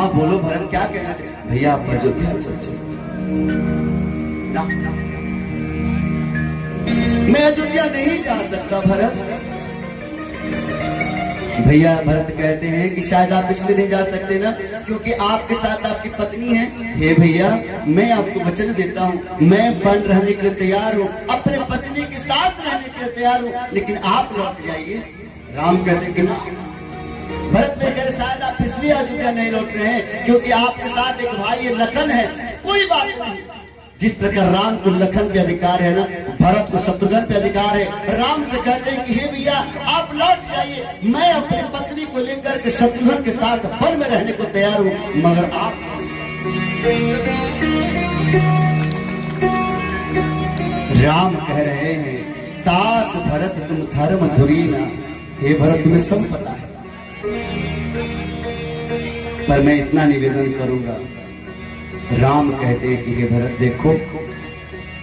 हाँ बोलो भरत, क्या कहना चाहिए? भैया आप अयोध्या चल चलो। मैं अयोध्या नहीं जा सकता भरत। भैया भरत कहते हैं कि शायद आप इसलिए नहीं जा सकते ना क्योंकि आपके साथ आपकी पत्नी है। हे भैया, मैं आपको वचन देता हूँ, मैं वन रहने के लिए तैयार हूँ, अपने पत्नी के साथ रहने के लिए तैयार हूँ, लेकिन आप लौट जाइए। राम कहते कि ना। भरत में कह रहे शायद आप इसलिए अयोध्या नहीं लौट रहे हैं क्योंकि आपके साथ एक भाई है, लखन है। कोई बात नहीं, जिस प्रकार राम को लखन पे अधिकार है ना, भरत को शत्रुघ्न पे अधिकार है। राम से कहते हैं कि हे भैया आप लौट जाइए, मैं अपनी पत्नी को लेकर के शत्रुघ्न के साथ वन में रहने को तैयार हूँ, मगर आप। राम कह रहे हैं तात भरत तुम धर्म धुरीना। हे भरत तुम्हें सब पता है, पर मैं इतना निवेदन करूंगा। राम कहते हैं कि हे भरत देखो,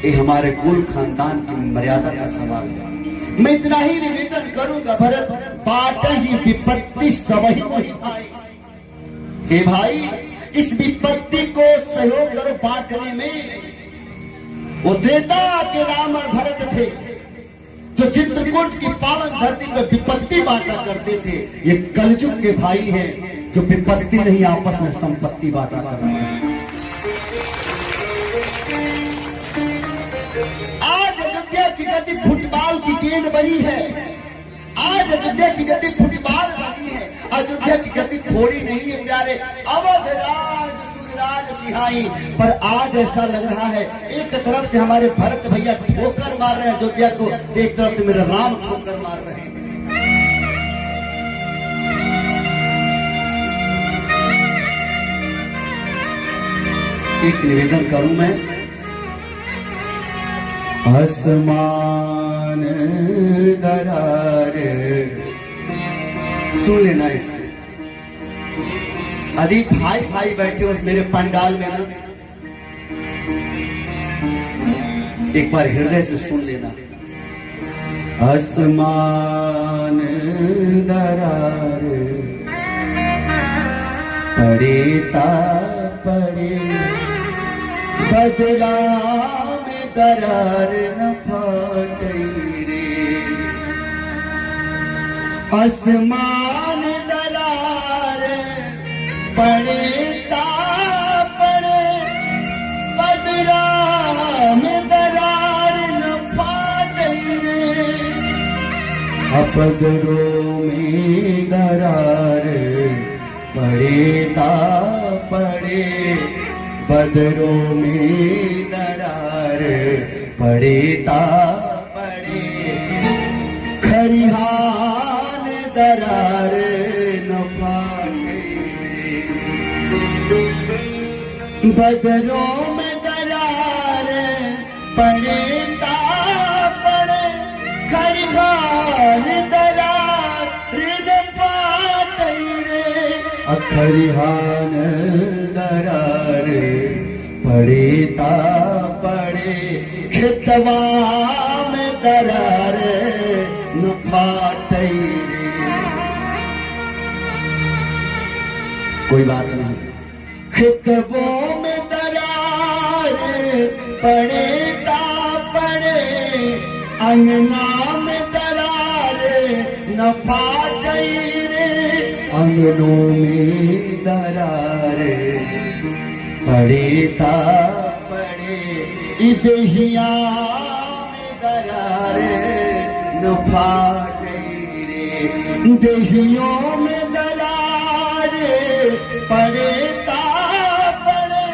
ये हमारे कुल खानदान की मर्यादा का सवाल है, मैं इतना ही निवेदन करूंगा भरत, बाट ही विपत्ति सबही वही भाई। हे भाई, इस विपत्ति को सहयोग करो बांटने में। वो त्रेता के राम और भरत थे जो चित्रकूट की पावन धरती पर विपत्ति बांटा करते थे। ये कलयुग के भाई हैं जो विपत्ति नहीं आपस में संपत्ति बांटा कर रहे हैं। आज अयोध्या की गति फुटबॉल की गेंद बनी है। आज अयोध्या की गति फुटबॉल बनी है। अयोध्या की गति थोड़ी नहीं है प्यारे। अवध राज सूर्यराज सिहाई, पर आज ऐसा लग रहा है एक तरफ से हमारे भरत भैया ठोकर मार रहे हैं अयोध्या को, एक तरफ से मेरे राम ठोकर मार रहे हैं। एक निवेदन करूं मैं, आसमान दरार, सुन लेना इसको। यदि भाई भाई बैठे हो मेरे पंडाल में ना, एक बार हृदय से सुन लेना। आसमान दरार पड़े ता पड़े, बदला में दरार न फाटे रे। आसमान दरार पड़े ता पड़े, बदला में दरार न फाटे रे। अपदरों में दरार पड़े ता पड़े, बदरों में दरार पड़े ता पड़े। खरिहान दरार न फाटे, बदरों में दरार पड़े ता पड़े। खरिहान दरार न फाटे रे। खरिहान दरार पड़े ता पड़े, खेतवा में दरार न फाटे रे। कोई बात नहीं, खेतवों में दरार पड़े ता पड़े, अंगना में दरार न फाटे रे। अंगनों में दरार पड़े ता पड़े, इदहिया में दरार न फाटे रे। देहियों में दरार पड़े ता पड़े,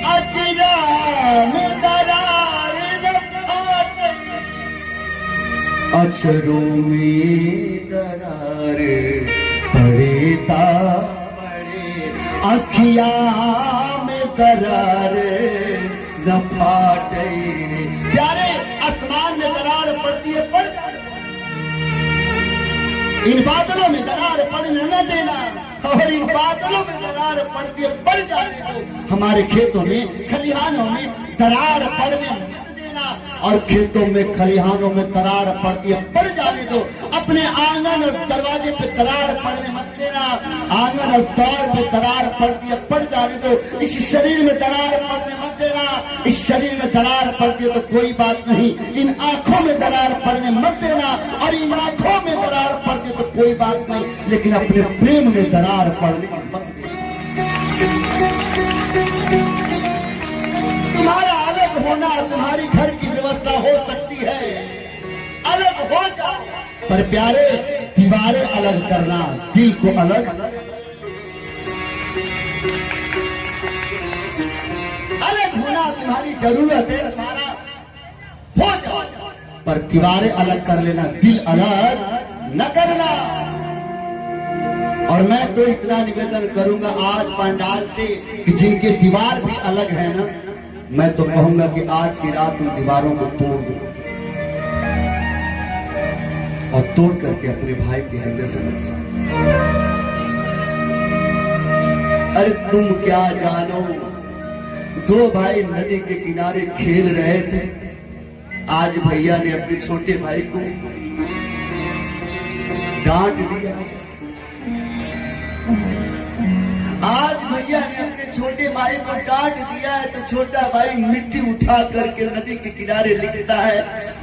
अचरा में दरार न फाटे। अचरों में दरार पड़े ता पड़े, अखिया में दरार न फाटे रे। प्यारे, आसमान में दरार पड़ती है, पड़ जाए। इन बादलों में दरार पड़ने न देना, और इन बादलों में दरार पड़ती है, पड़ जाने दो। हमारे खेतों में, खलिहानों में दरार पड़ने मत देना। देना। और खेतों में खलिहानों में दरार पड़ती है, पड़ जाने दो। अपने आंगन और दरवाजे पे दरार पड़ने मत देना। आंगन और द्वार पे दरार पड़ती है, पड़ जाने दो। इस शरीर में दरार पड़ने मत देना। इस शरीर में दरार पड़ती है तो कोई बात नहीं, इन आंखों में दरार पड़ने मत देना। और इन आंखों में दरार पड़ती है तो कोई बात नहीं, लेकिन अपने प्रेम में दरार पड़ने मत देना। तुम्हारा अलग होना, तुम्हारी घर की व्यवस्था हो सकती है, अलग हो जाओ, पर प्यारे दीवारें अलग करना, दिल को अलग होना तुम्हारी जरूरत है, तुम्हारा हो जाओ, पर दीवारें अलग कर लेना, दिल अलग न करना। और मैं तो इतना निवेदन करूंगा आज पंडाल से कि जिनके दीवार भी अलग है ना, मैं तो कहूंगा कि आज की रात उन दीवारों को तोड़ दो और तोड़ करके अपने भाई के हृदय से लग जाओ। अरे तुम क्या जानो, दो भाई नदी के किनारे खेल रहे थे, आज भैया ने अपने छोटे भाई को डांट दिया। आज भैया ने अपने छोटे भाई को डांट दिया है तो छोटा भाई मिट्टी उठा करके नदी के किनारे लिखता है,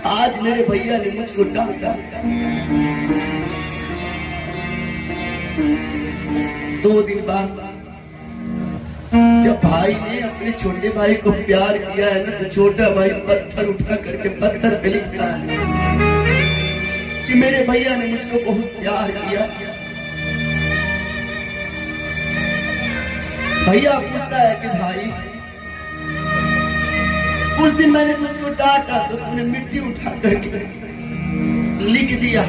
आज मेरे भैया ने मुझको डांटा। 2 दिन बाद जब भाई ने अपने छोटे भाई को प्यार किया है ना, तो छोटा भाई पत्थर उठा करके पत्थर पे लिखता है कि मेरे भैया ने मुझको बहुत प्यार किया। भैया पूछता है कि भाई उस दिन मैंने तुझको डांटा तो तूने मिट्टी उठा करके लिख दिया,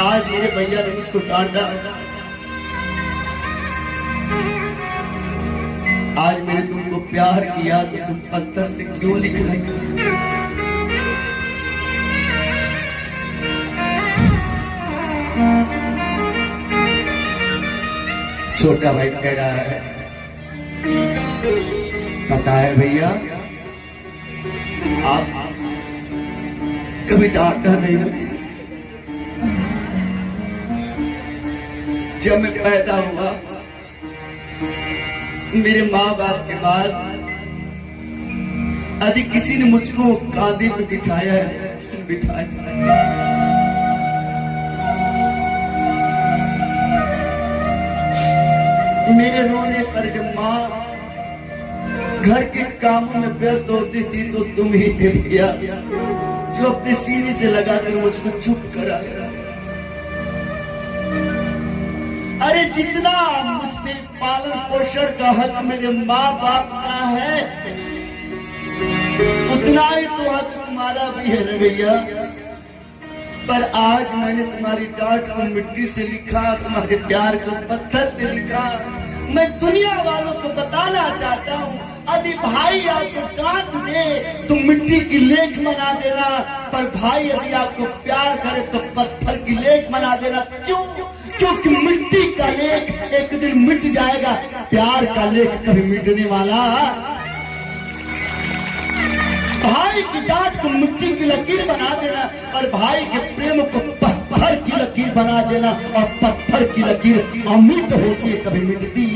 आज मेरे भैया ने मुझको डांटा, आज मैंने तुमको प्यार किया तो तुम पत्थर से क्यों लिख रहे हो? छोटा भाई कह रहा है, पता है भैया आप कभी डांटा नहीं ना। जब मैं पैदा हुआ मेरे माँ बाप के बाद यदि किसी ने मुझको कांधे पे बिठाया है, बिठाया मेरे रोने पर जब माँ घर के कामों में व्यस्त होती थी तो तुम ही थे भैया जो अपने सीने से लगाकर मुझको चुप कराया। अरे जितना मुझ पे पालन पोषण का हक मेरे माँ बाप का है, उतना ही तो हक तुम्हारा भी है ना भैया। पर आज मैंने तुम्हारी डांट को मिट्टी से लिखा, तुम्हारे प्यार को पत्थर से लिखा। मैं दुनिया वालों को बताना चाहता हूँ, यदि भाई आपको डांट दे तो मिट्टी की लेख बना देना, पर भाई यदि आपको प्यार करे तो पत्थर की लेख बना देना। क्यों? क्योंकि मिट्टी का लेख एक दिन मिट जाएगा, प्यार का लेख कभी मिटने वाला। भाई की डांट को मिट्टी की लकीर बना देना, और भाई के प्रेम को पत्थर की लकीर बना देना। और पत्थर की लकीर अमिट होती है, कभी मिटती।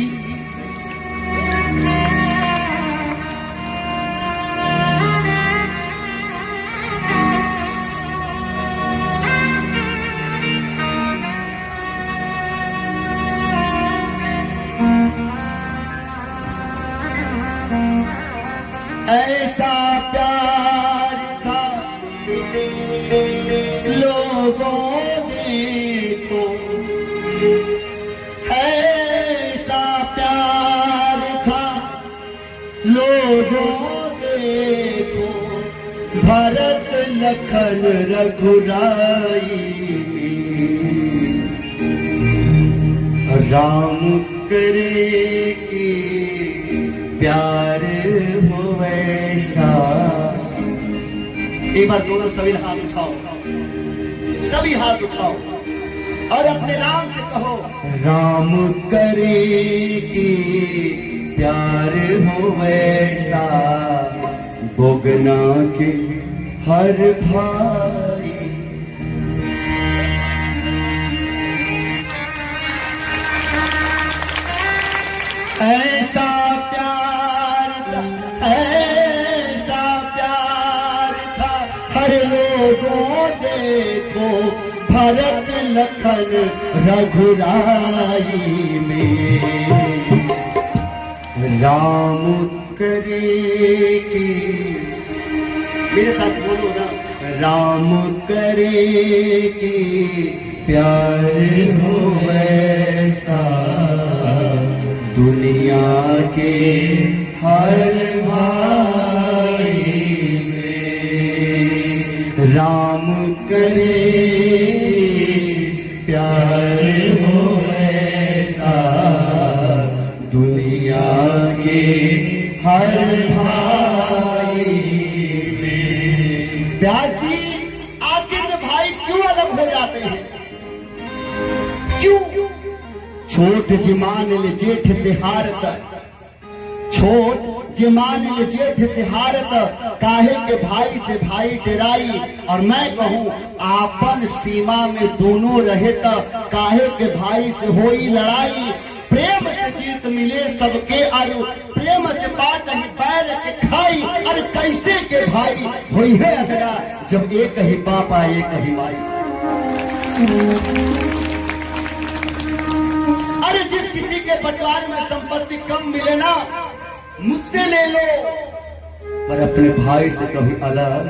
ऐसा प्यार था लोगों देखो, ऐसा प्यार था लोगों देखो, भरत लखन रघुराई राम करे की प्यार हो वैसा। एक बार दोनों सभी हाथ उठाओ, सभी हाथ उठाओ और अपने राम से कहो, राम करे कि प्यार हो वैसा बोगना के हर भाई। ऐसा प्यार था, ऐसा प्यार था हर लोगों देखो भरत लखन रघुराई में। राम करे कि मेरे साथ बोलो ना, राम करे कि प्यार हो वैसा दुनिया के हर भाई में। राम करे कि प्यार हो वैसा दुनिया के हर भाई में। प्यासी आखिर में भाई क्यों अलग हो जाते हैं? क्यों? छोट जिमान ले जेठ से हारत, छोट जिमान ले जेठ से हारत, काहे के भाई से भाई डराई। और मैं कहूं आपन सीमा में दोनों रहे त काहे के भाई से होई लड़ाई। प्रेम से जीत मिले सबके आयु, प्रेम से बात ही पैर के खाई। अरे कैसे के भाई होई है अलगा, जब एक ही पापा एक ही माई। अरे जिस किसी के बंटवारे में संपत्ति कम मिले ना, मुझसे ले लो, पर अपने भाई से कभी अलग